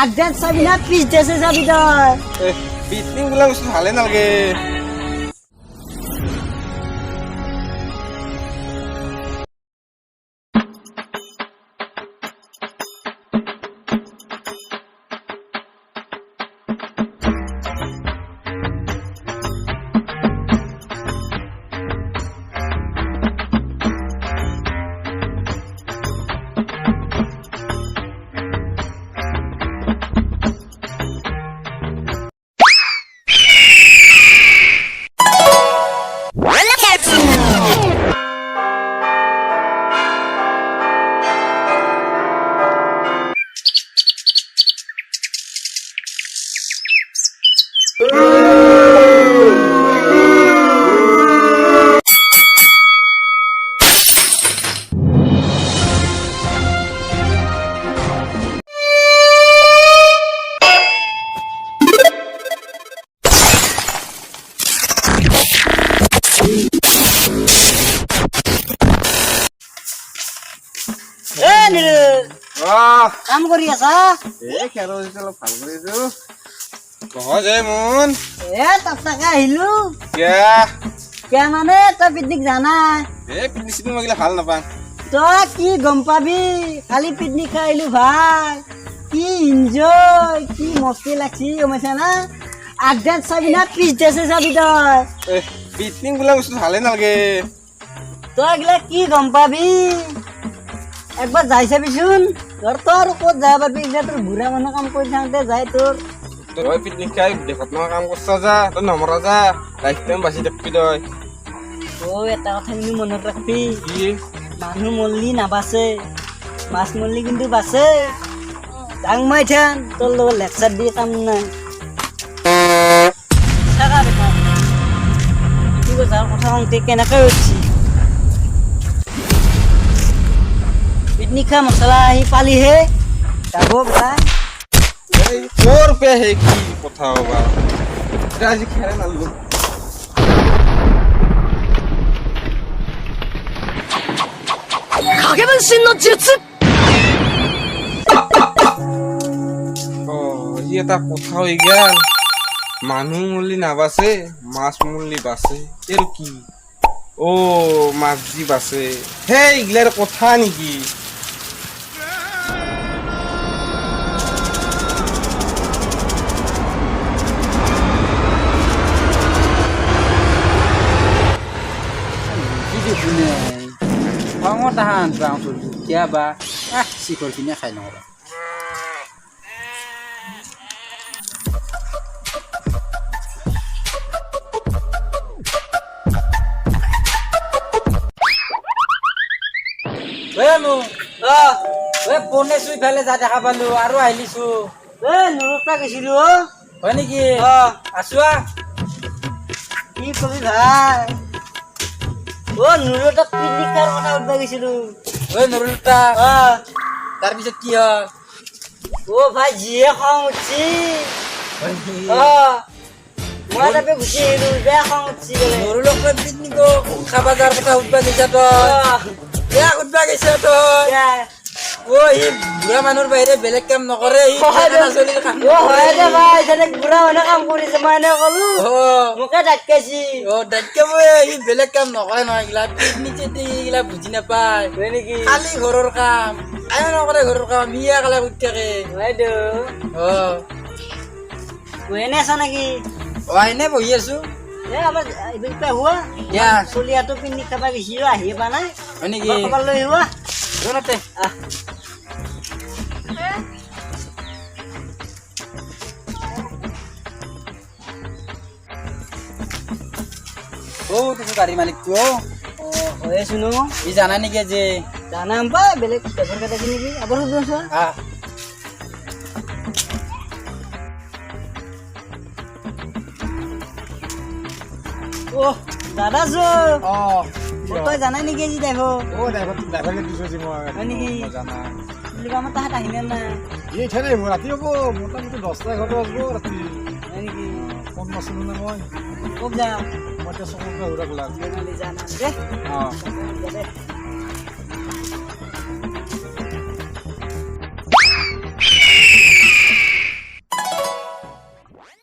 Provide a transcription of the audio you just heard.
আগজাত চাবি না পিছ দেশে যাবি তই পিকনিক বোলা বস্তু ভালে নালাগে। কাম কৰি আছা খেৰ অলপ ভাল কৰিছো নহয় যে মন তাকে আহিলো কিয়া কিয় মানে তই পিকনিক জানা পিকনিক চিকনিক মই ভাল নাপাওঁ। তই কি গম পাবি খালি পিকনিক খাই আহিলো ভাই কি এনজয় কি মস্তি লাগছি গমাইছা না আগজাত চাবি না পিছ দেশে যাবি তই পিকনিক বোলা বস্তু ভালে নালাগে। তই এগুলা কি গম পাবি একবাৰ যাই চাবিচোন তোৰ তো আৰু ক'ত যাব পাৰবি এগুলা তোৰ বুঢ়া মানুহ কাম কৰি থাকোঁতে যায় তোৰ তই পিকনিক খাই দেশত নহয় কাম কৰছা যা তই নমৰা যা লাইফ টাইম বাচি থাকবি তই। এটা কথা কিন্তু মনত ৰাখবি কি মানুহ মৰলি নাবাচে মাছ মৰলি কিন্তু বাচে ডাং মাই থান তোৰ লগত লেকচাৰ দি কাম নাই থাকা বেটা কি কৈছা কথা কওঁতে কেনেকে উঠছি পিকনিক খা মছলা আহি পালিহে যাব বেটা তোৰ পে সেই কি কথা হবা আজি খেৰে নাললো এটা কথা হৈ গেল মানুহ মৰলি নাবাচে মাছ মৰলি বাচে এৰ কি ও মাছ যি বাচে সেই ইগলাৰ কথা নেকি tahan bang tu dia ba sikol kini khai nong Wemu phone sui phale ja দেখা পালো আৰু আহিলিছো নুৰুতা গৈছিলো হয় নেকি আছোৱা কি কবি ভাই নুৰুতা পিকনিক খাৰ কথা উঠবা গৈছিলো নুৰুতা তাৰ পিছত কি হ'ল ভাই জিয়ে খং উঠছি মই তাতে গুচি আহিলো বেয়া খং উঠছি নুৰুলক পিকনিক খাবা যাৰ কথা উঠবা গৈছা তই বেয়া উঠবা গৈছা তই ই বুঢ়া মানুহৰ বাহিৰে বেলেগ কাম নকৰে বুঢ়া মানুহ কাম কৰিছে মই এনে কলো মোকে ডাকাইছি ই বেলেগ কাম নকৰে নহয় এইগিলা পিকনিক চিকনিক এইগিলা বুজি নাপায় হয় নেকি খালি ঘৰৰ কাম নকৰে ঘৰৰ কাম ইয়া কালে কৰি থাকে এনে আছা নেকি এনে বহি আছো চলিয়াটো পিকনিক খাবা গৈছিলো আহি পা নাই হয় নেকি খবৰ লৈ আহিবা জনাতে তুমি গাড়ী মালিকটো হৈ আছো ন ই জানা নেকি যে জানাম পা বেলেগ পেপাৰ কাটাইছে নেকি আবাৰ সুধি দাদা তই জানাই নেকি আজি ড্ৰাইভাৰ হয় নেকি আমাৰ তাহাঁত আহিলে নাই ৰাতি হ'ব মোটামুটি 10টা 11টা বাজিব ৰাতি হয় নেকি ফোন নাছিলোঁ না মই ক'ত যাম মই এতিয়া চকুৰ পৰা ঘূৰা গ'লা জানা দে